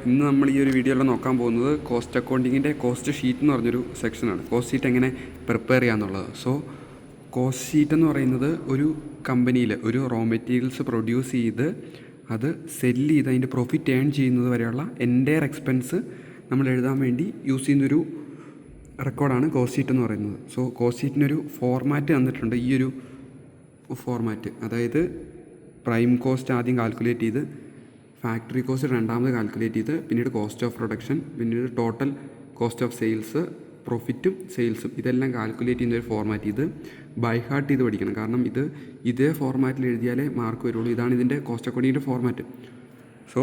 ഇന്ന് നമ്മൾ ഈ ഒരു വീഡിയോയിൽ നോക്കാൻ പോകുന്നത് കോസ്റ്റ് അക്കൗണ്ടിങ്ങിൻ്റെ കോസ്റ്റ് ഷീറ്റ് എന്ന് പറഞ്ഞൊരു സെക്ഷനാണ്. കോസ്റ്റ് ഷീറ്റ് എങ്ങനെ പ്രിപ്പയർ ചെയ്യാന്നുള്ളത്. സോ കോസ്റ്റ് ഷീറ്റ് എന്ന് പറയുന്നത് ഒരു കമ്പനിയിൽ ഒരു റോ മെറ്റീരിയൽസ് പ്രൊഡ്യൂസ് ചെയ്ത് അത് സെല്ല് ചെയ്ത് അതിൻ്റെ പ്രോഫിറ്റ് ഏൺ ചെയ്യുന്നത് വരെയുള്ള എൻ്റയർ എക്സ്പെൻസ് നമ്മൾ എഴുതാൻ വേണ്ടി യൂസ് ചെയ്യുന്നൊരു റെക്കോർഡാണ് കോസ്റ്റ് ഷീറ്റ് എന്ന് പറയുന്നത്. സോ കോസ്റ്റ് ഷീറ്റിനൊരു ഫോർമാറ്റ് തന്നിട്ടുണ്ട്. ഈ ഒരു ഫോർമാറ്റ്, അതായത് പ്രൈം കോസ്റ്റ് ആദ്യം കാൽക്കുലേറ്റ് ചെയ്ത്, ഫാക്ടറി കോസ്റ്റ് രണ്ടാമത് കാൽക്കുലേറ്റ് ചെയ്ത്, പിന്നീട് കോസ്റ്റ് ഓഫ് പ്രൊഡക്ഷൻ, പിന്നീട് ടോട്ടൽ കോസ്റ്റ് ഓഫ് സെയിൽസ്, പ്രോഫിറ്റും സെയിൽസും ഇതെല്ലാം കാൽക്കുലേറ്റ് ചെയ്യുന്ന ഒരു ഫോർമാറ്റ്. ഇത് ബൈ ഹാർട്ട് ചെയ്ത് പഠിക്കണം, കാരണം ഇതേ ഫോർമാറ്റിൽ എഴുതിയാലേ മാർക്ക് വരുള്ളൂ. ഇതാണ് ഇതിൻ്റെ കോസ്റ്റ് അക്കൗണ്ടിങ്ങിൻ്റെ ഫോർമാറ്റ്. സോ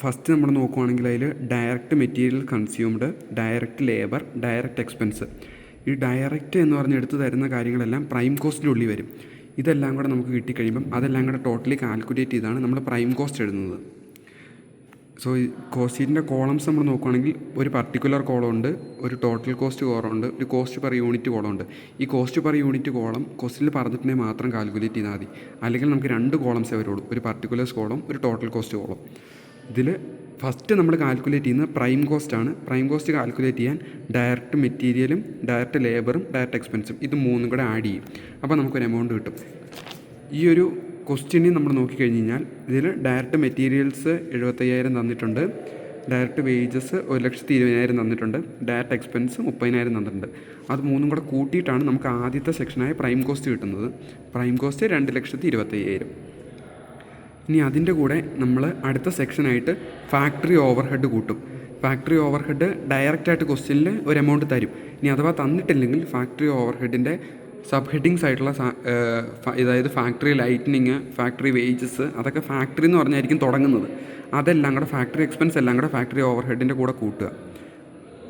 ഫസ്റ്റ് നമ്മൾ നോക്കുവാണെങ്കിൽ അതിൽ direct material consumed, direct labour, direct expense. ഈ ഡയറക്റ്റ് എന്ന് പറഞ്ഞ് എടുത്ത് തരുന്ന കാര്യങ്ങളെല്ലാം പ്രൈം കോസ്റ്റിനുള്ളിൽ വരും. ഇതെല്ലാം കൂടെ നമുക്ക് കിട്ടിക്കഴിയുമ്പം അതെല്ലാം കൂടെ ടോട്ടലി കാൽക്കുലേറ്റ് ചെയ്താണ് നമ്മൾ പ്രൈം കോസ്റ്റ് എഴുതുന്നത്. സോ ഈ കോസ്റ്റ് ഷീറ്റിൻ്റെ കോളംസ് നമ്മൾ നോക്കുകയാണെങ്കിൽ ഒരു പർട്ടിക്കുലർ കോളം ഉണ്ട്, ഒരു ടോട്ടൽ കോസ്റ്റ് കോളം ഉണ്ട്, ഒരു കോസ്റ്റ് പെർ യൂണിറ്റ് കോളം ഉണ്ട്. ഈ കോസ്റ്റ് പെർ യൂണിറ്റ് കോളം കോസ്റ്റിൽ പറഞ്ഞിട്ടുണ്ടെങ്കിൽ മാത്രം കാൽക്കുലേറ്റ് ചെയ്താൽ മതി. അല്ലെങ്കിൽ നമുക്ക് രണ്ട് കോളംസേ വരുള്ളൂ, ഒരു പർട്ടിക്കുലർ കോളം, ഒരു ടോട്ടൽ കോസ്റ്റ് കോളം. ഇതിൽ ഫസ്റ്റ് നമ്മൾ കാൽക്കുലേറ്റ് ചെയ്യുന്നത് പ്രൈം കോസ്റ്റാണ്. പ്രൈം കോസ്റ്റ് കാൽക്കുലേറ്റ് ചെയ്യാൻ ഡയറക്റ്റ് മെറ്റീരിയലും ഡയറക്റ്റ് ലേബറും ഡയറക്റ്റ് എക്സ്പെൻസും ഇത് മൂന്നും കൂടെ ആഡ് ചെയ്യും. അപ്പോൾ നമുക്കൊരു എമൗണ്ട് കിട്ടും. ഈ ഒരു ക്വസ്റ്റ്യനിൽ നമ്മൾ നോക്കിക്കഴിഞ്ഞ് കഴിഞ്ഞാൽ ഇതിൽ ഡയറക്റ്റ് മെറ്റീരിയൽസ് 75,000 തന്നിട്ടുണ്ട്, ഡയറക്റ്റ് വേജസ് 1,20,000 തന്നിട്ടുണ്ട്, ഡയറക്റ്റ് എക്സ്പെൻസ് 30,000 തന്നിട്ടുണ്ട്. അത് മൂന്നും കൂടെ കൂട്ടിയിട്ടാണ് നമുക്ക് ആദ്യത്തെ സെക്ഷനായ പ്രൈം കോസ്റ്റ് കിട്ടുന്നത്. Prime cost 2,25,000. ഇനി അതിൻ്റെ കൂടെ നമ്മൾ അടുത്ത സെക്ഷനായിട്ട് ഫാക്ടറി ഓവർ ഹെഡ് കൂട്ടും. ഫാക്ടറി ഓവർ ഹെഡ് ഡയറക്റ്റായിട്ട് ക്വസ്റ്റ്യനിൽ ഒരു എമൗണ്ട് തരും. ഇനി അഥവാ തന്നിട്ടില്ലെങ്കിൽ ഫാക്ടറി ഓവർ ഹെഡിൻ്റെ സബ് ഹെഡിങ്സ് ആയിട്ടുള്ള അതായത് ഫാക്ടറി ലൈറ്റനിങ്, ഫാക്ടറി വേജസ്, അതൊക്കെ ഫാക്ടറി എന്ന് പറഞ്ഞായിരിക്കും തുടങ്ങുന്നത്. അതെല്ലാം കൂടെ ഫാക്ടറി എക്സ്പെൻസ് എല്ലാം കൂടെ ഫാക്ടറി ഓവർ ഹെഡിൻ്റെ കൂടെ കൂട്ടുക.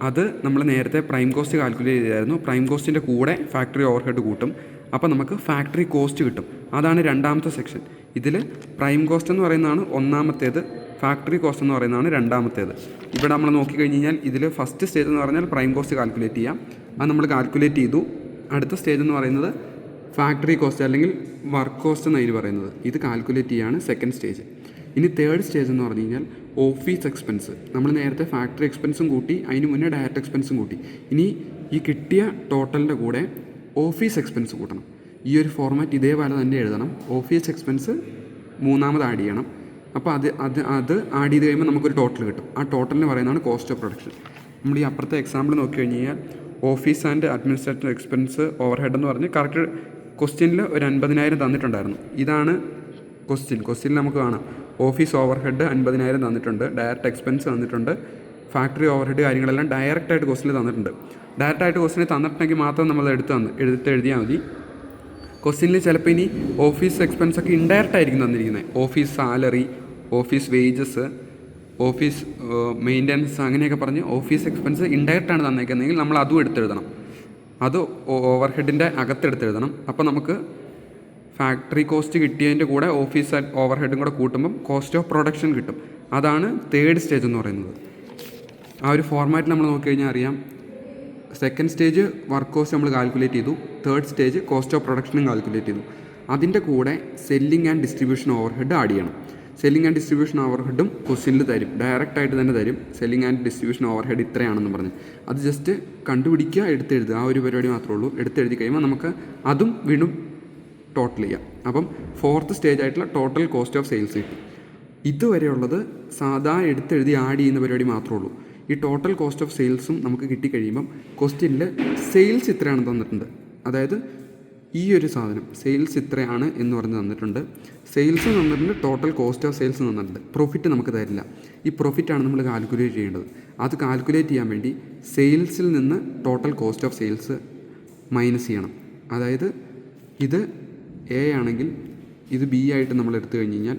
അത് നമ്മൾ നേരത്തെ പ്രൈം കോസ്റ്റ് കാൽക്കുലേറ്റ് ചെയ്തായിരുന്നു. പ്രൈം കോസ്റ്റിൻ്റെ കൂടെ ഫാക്ടറി ഓവർ ഹെഡ് കൂട്ടും. അപ്പോൾ നമുക്ക് ഫാക്ടറി കോസ്റ്റ് കിട്ടും. അതാണ് രണ്ടാമത്തെ സെക്ഷൻ. ഇതിൽ പ്രൈം കോസ്റ്റ് എന്ന് പറയുന്നതാണ് ഒന്നാമത്തേത്, ഫാക്ടറി കോസ്റ്റ് എന്ന് പറയുന്നതാണ് രണ്ടാമത്തേത്. ഇവിടെ നമ്മൾ നോക്കിക്കഴിഞ്ഞ് കഴിഞ്ഞാൽ ഇതിൽ ഫസ്റ്റ് സ്റ്റേജ് എന്ന് പറഞ്ഞാൽ പ്രൈം കോസ്റ്റ് കാൽക്കുലേറ്റ് ചെയ്യാം. അത് നമ്മൾ കാൽക്കുലേറ്റ് ചെയ്തു. അടുത്ത സ്റ്റേജ് എന്ന് പറയുന്നത് ഫാക്ടറി കോസ്റ്റ് അല്ലെങ്കിൽ വർക്ക് കോസ്റ്റ് എന്നാണ് പറയുന്നത്. ഇത് കാൽക്കുലേറ്റ് ചെയ്യാണ് സെക്കൻഡ് സ്റ്റേജ്. ഇനി തേർഡ് സ്റ്റേജ് എന്ന് പറഞ്ഞു കഴിഞ്ഞാൽ ഓഫീസ് എക്സ്പെൻസ്. നമ്മൾ നേരത്തെ ഫാക്ടറി എക്സ്പെൻസും കൂട്ടി, അതിന് മുന്നേ ഡയറക്റ്റ് എക്സ്പെൻസും കൂട്ടി. ഇനി ഈ കിട്ടിയ ടോട്ടലിൻ്റെ കൂടെ ഓഫീസ് എക്സ്പെൻസ് കൂട്ടണം. ഈ ഒരു ഫോർമാറ്റ് ഇതേപോലെ തന്നെ എഴുതണം. ഓഫീസ് എക്സ്പെൻസ് മൂന്നാമത് ആഡ് ചെയ്യണം. അപ്പോൾ അത് ആഡ് ചെയ്ത് കഴിയുമ്പോൾ നമുക്കൊരു ടോട്ടൽ കിട്ടും. ആ ടോട്ടലിന് പറയുന്നതാണ് കോസ്റ്റ് ഓഫ് പ്രൊഡക്ഷൻ. നമ്മൾ ഈ അപ്പുറത്തെ എക്സാമ്പിൾ നോക്കി കഴിഞ്ഞ് കഴിഞ്ഞാൽ office and administrative expense over head എന്ന് പറഞ്ഞ് കറക്റ്റ് ക്വസ്റ്റ്യനിൽ ഒരു 50,000 തന്നിട്ടുണ്ടായിരുന്നു. ഇതാണ് ക്വസ്റ്റ്യനിൽ നമുക്ക് കാണാം ഓഫീസ് ഓവർ ഹെഡ് 50,000 തന്നിട്ടുണ്ട്, ഡയറക്റ്റ് എക്സ്പെൻസ് തന്നിട്ടുണ്ട്, ഫാക്ടറി ഓവർ ഹെഡ് കാര്യങ്ങളെല്ലാം ഡയറക്റ്റായിട്ട് ക്വസ്റ്റ്യനിൽ തന്നിട്ടുണ്ട്. ഡയറക്റ്റായിട്ട് ക്വസ്റ്റ്യനിൽ തന്നിട്ടുണ്ടെങ്കിൽ മാത്രം നമ്മൾ എഴുതിയാൽ മതി. ക്വസ്റ്റ്യനിൽ ചിലപ്പോൾ ഇനി ഓഫീസ് എക്സ്പെൻസ് ഒക്കെ ഇൻഡയറക്റ്റ് ആയിരിക്കും തന്നിരിക്കുന്നത്. Office salary, office wages, office maintenance, അങ്ങനെയൊക്കെ പറഞ്ഞ് ഓഫീസ് എക്സ്പെൻസ് ഇൻഡയറക്റ്റാണ് തന്നേക്കുന്നതെങ്കിൽ നമ്മൾ അതും എടുത്തെഴുതണം. അത് ഓവർ ഹെഡിൻ്റെ അകത്തെടുത്തെഴുതണം. അപ്പോൾ നമുക്ക് ഫാക്ടറി കോസ്റ്റ് കിട്ടിയതിൻ്റെ കൂടെ ഓഫീസ് ഓവർ ഹെഡും കൂടെ കൂട്ടുമ്പം കോസ്റ്റ് ഓഫ് പ്രൊഡക്ഷൻ കിട്ടും. അതാണ് തേർഡ് സ്റ്റേജ് എന്ന് പറയുന്നത്. ആ ഒരു ഫോർമാറ്റിൽ നമ്മൾ നോക്കിക്കഴിഞ്ഞാൽ അറിയാം. സെക്കൻഡ് സ്റ്റേജ് വർക്ക് കോസ്റ്റ് നമ്മൾ കാൽക്കുലേറ്റ് ചെയ്തു, തേർഡ് സ്റ്റേജ് കോസ്റ്റ് ഓഫ് പ്രൊഡക്ഷനും കാൽക്കുലേറ്റ് ചെയ്തു. അതിൻ്റെ കൂടെ selling and distribution over head add ചെയ്യണം. സെല്ലിംഗ് ആൻഡ് ഡിസ്ട്രിബ്യൂഷൻ ഓവർ ഹെഡും ക്വസ്റ്റ്യനിൽ തരും, ഡയറക്റ്റായിട്ട് തന്നെ തരും. സെല്ലിംഗ് ആൻഡ് ഡിസ്ട്രിബ്യൂഷൻ ഓവർ ഹെഡ് ഇത്രയാണെന്ന് പറഞ്ഞ് അത് ജസ്റ്റ് കണ്ടുപിടിക്കുക, എടുത്തെഴുതുക. ആ ഒരു പരിപാടി മാത്രമേ ഉള്ളൂ. എടുത്തെഴുതി കഴിയുമ്പോൾ നമുക്ക് അതും വീണ്ടും ടോട്ടൽ ചെയ്യാം. അപ്പം ഫോർത്ത് സ്റ്റേജ് ആയിട്ടുള്ള ടോട്ടൽ കോസ്റ്റ് ഓഫ് സെയിൽസ് കിട്ടി. ഇതുവരെയുള്ളത് സാധാ എടുത്തെഴുതി ആഡ് ചെയ്യുന്ന പരിപാടി മാത്രമേ ഉള്ളൂ. ഈ ടോട്ടൽ കോസ്റ്റ് ഓഫ് സെയിൽസും നമുക്ക് കിട്ടിക്കഴിയുമ്പം ക്വസ്റ്റ്യനിൽ സെയിൽസ് ഇത്രയാണ് തന്നിട്ടുണ്ട്. അതായത് ഈ ഒരു സാധനം സെയിൽസ് ഇത്രയാണ് എന്ന് പറഞ്ഞ് തന്നിട്ടുണ്ട്. സെയിൽസ് തന്നിട്ടുണ്ട്, ടോട്ടൽ കോസ്റ്റ് ഓഫ് സെയിൽസ് തന്നിട്ടുണ്ട്. പ്രോഫിറ്റ് നമുക്ക് തരില്ല. ഈ പ്രോഫിറ്റാണ് നമ്മൾ കാൽക്കുലേറ്റ് ചെയ്യേണ്ടത്. അത് കാൽക്കുലേറ്റ് ചെയ്യാൻ വേണ്ടി സെയിൽസിൽ നിന്ന് total cost of sales minus ചെയ്യണം. അതായത് ഇത് എ ആണെങ്കിൽ ഇത് ബി ആയിട്ട് നമ്മൾ എടുത്തു കഴിഞ്ഞ് കഴിഞ്ഞാൽ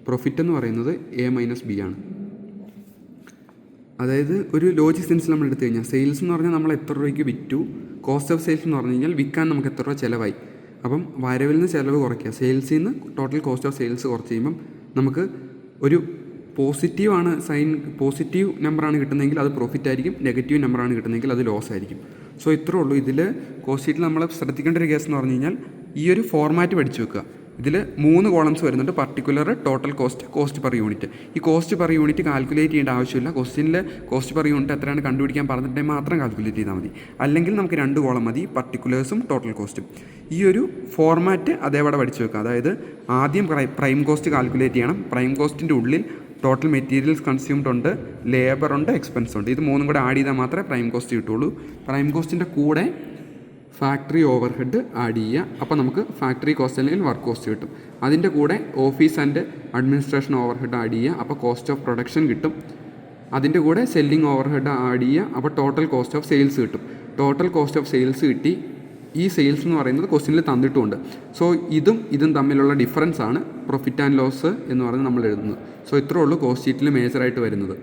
പ്രോഫിറ്റ് എന്ന് പറയുന്നത് എ മൈനസ് ബി ആണ്. അതായത് ഒരു ലോജിക് സെൻസിൽ നമ്മൾ എടുത്തു കഴിഞ്ഞാൽ സെയിൽസ് എന്ന് പറഞ്ഞാൽ നമ്മൾ എത്ര രൂപയ്ക്ക് വിറ്റു, കോസ്റ്റ് ഓഫ് സെയിൽസ് എന്ന് പറഞ്ഞു കഴിഞ്ഞാൽ വിൽക്കാൻ നമുക്ക് എത്ര രൂപ ചിലവായി. അപ്പം വരവിൽ നിന്ന് ചിലവ് കുറയ്ക്കുക, സെയിൽസിൽ നിന്ന് ടോട്ടൽ കോസ്റ്റ് ഓഫ് സെയിൽസ് കുറച്ച് കഴിയുമ്പം നമുക്ക് ഒരു പോസിറ്റീവ് നമ്പറാണ് കിട്ടുന്നതെങ്കിൽ അത് പ്രോഫിറ്റ് ആയിരിക്കും, നെഗറ്റീവ് നമ്പറാണ് കിട്ടുന്നതെങ്കിൽ അത് ലോസ് ആയിരിക്കും. സോ ഇത്രേ ഉള്ളൂ. ഇതിൽ കോസ്റ്റ് ഷീറ്റിൽ നമ്മൾ ശ്രദ്ധിക്കേണ്ട ഒരു കേസ് എന്ന് പറഞ്ഞു കഴിഞ്ഞാൽ ഈ ഒരു ഫോർമാറ്റ് പഠിച്ചു വെക്കുക. ഇതിൽ 3 കോളംസ് വരുന്നുണ്ട്. Particular, total cost, cost per unit. ഈ കോസ്റ്റ് പെർ യൂണിറ്റ് കാൽക്കുലേറ്റ് ചെയ്യേണ്ട ആവശ്യമില്ല. ക്വസ്റ്റ്യനിൽ കോസ്റ്റ് പെർ യൂണിറ്റ് എത്രയാണ് കണ്ടുപിടിക്കാൻ പറഞ്ഞിട്ടുണ്ടെങ്കിൽ മാത്രം കാൽക്കുലേറ്റ് ചെയ്താൽ മതി. അല്ലെങ്കിൽ നമുക്ക് 2 കോളം മതി, പർട്ടിക്കുലേഴ്സും ടോട്ടൽ കോസ്റ്റും. ഈ ഒരു ഫോർമാറ്റ് അതേപോലെ പഠിച്ചു വെക്കുക. അതായത് ആദ്യം പ്രൈം കോസ്റ്റ് കാൽക്കുലേറ്റ് ചെയ്യണം. പ്രൈം കോസ്റ്റിൻ്റെ ഉള്ളിൽ ടോട്ടൽ മെറ്റീരിയൽസ് കൺസ്യൂംഡ് ഉണ്ട്, ലേബർ ഉണ്ട്, എക്സ്പെൻസ് ഉണ്ട്. ഇത് 3 കൂടെ ആഡ് ചെയ്താൽ മാത്രമേ പ്രൈം കോസ്റ്റ് കിട്ടുള്ളൂ. പ്രൈം കോസ്റ്റിൻ്റെ കൂടെ ഫാക്ടറി ഓവർ ഹെഡ് ആഡ് ചെയ്യുക. അപ്പോൾ നമുക്ക് ഫാക്ടറി കോസ്റ്റ് അല്ലെങ്കിൽ വർക്ക് കോസ്റ്റ് കിട്ടും. അതിൻ്റെ കൂടെ office and administration over head add ചെയ്യുക. അപ്പോൾ കോസ്റ്റ് ഓഫ് പ്രൊഡക്ഷൻ കിട്ടും. അതിൻ്റെ കൂടെ സെല്ലിംഗ് ഓവർ ഹെഡ് ആഡ് ചെയ്യുക. അപ്പോൾ ടോട്ടൽ കോസ്റ്റ് ഓഫ് സെയിൽസ് കിട്ടും. ടോട്ടൽ കോസ്റ്റ് ഓഫ് സെയിൽസ് കിട്ടി. ഈ സെയിൽസ് എന്ന് പറയുന്നത് ക്വസ്റ്റ്യനിൽ തന്നിട്ടുമുണ്ട്. സോ ഇതും തമ്മിലുള്ള ഡിഫറൻസ് ആണ് പ്രോഫിറ്റ് ആൻഡ് ലോസ് എന്ന് പറഞ്ഞ് നമ്മൾ എഴുതുന്നത്. സോ ഇത്രേ ഉള്ളൂ കോസ്റ്റ് ഷീറ്റിൽ മേജറായിട്ട് വരുന്നത്.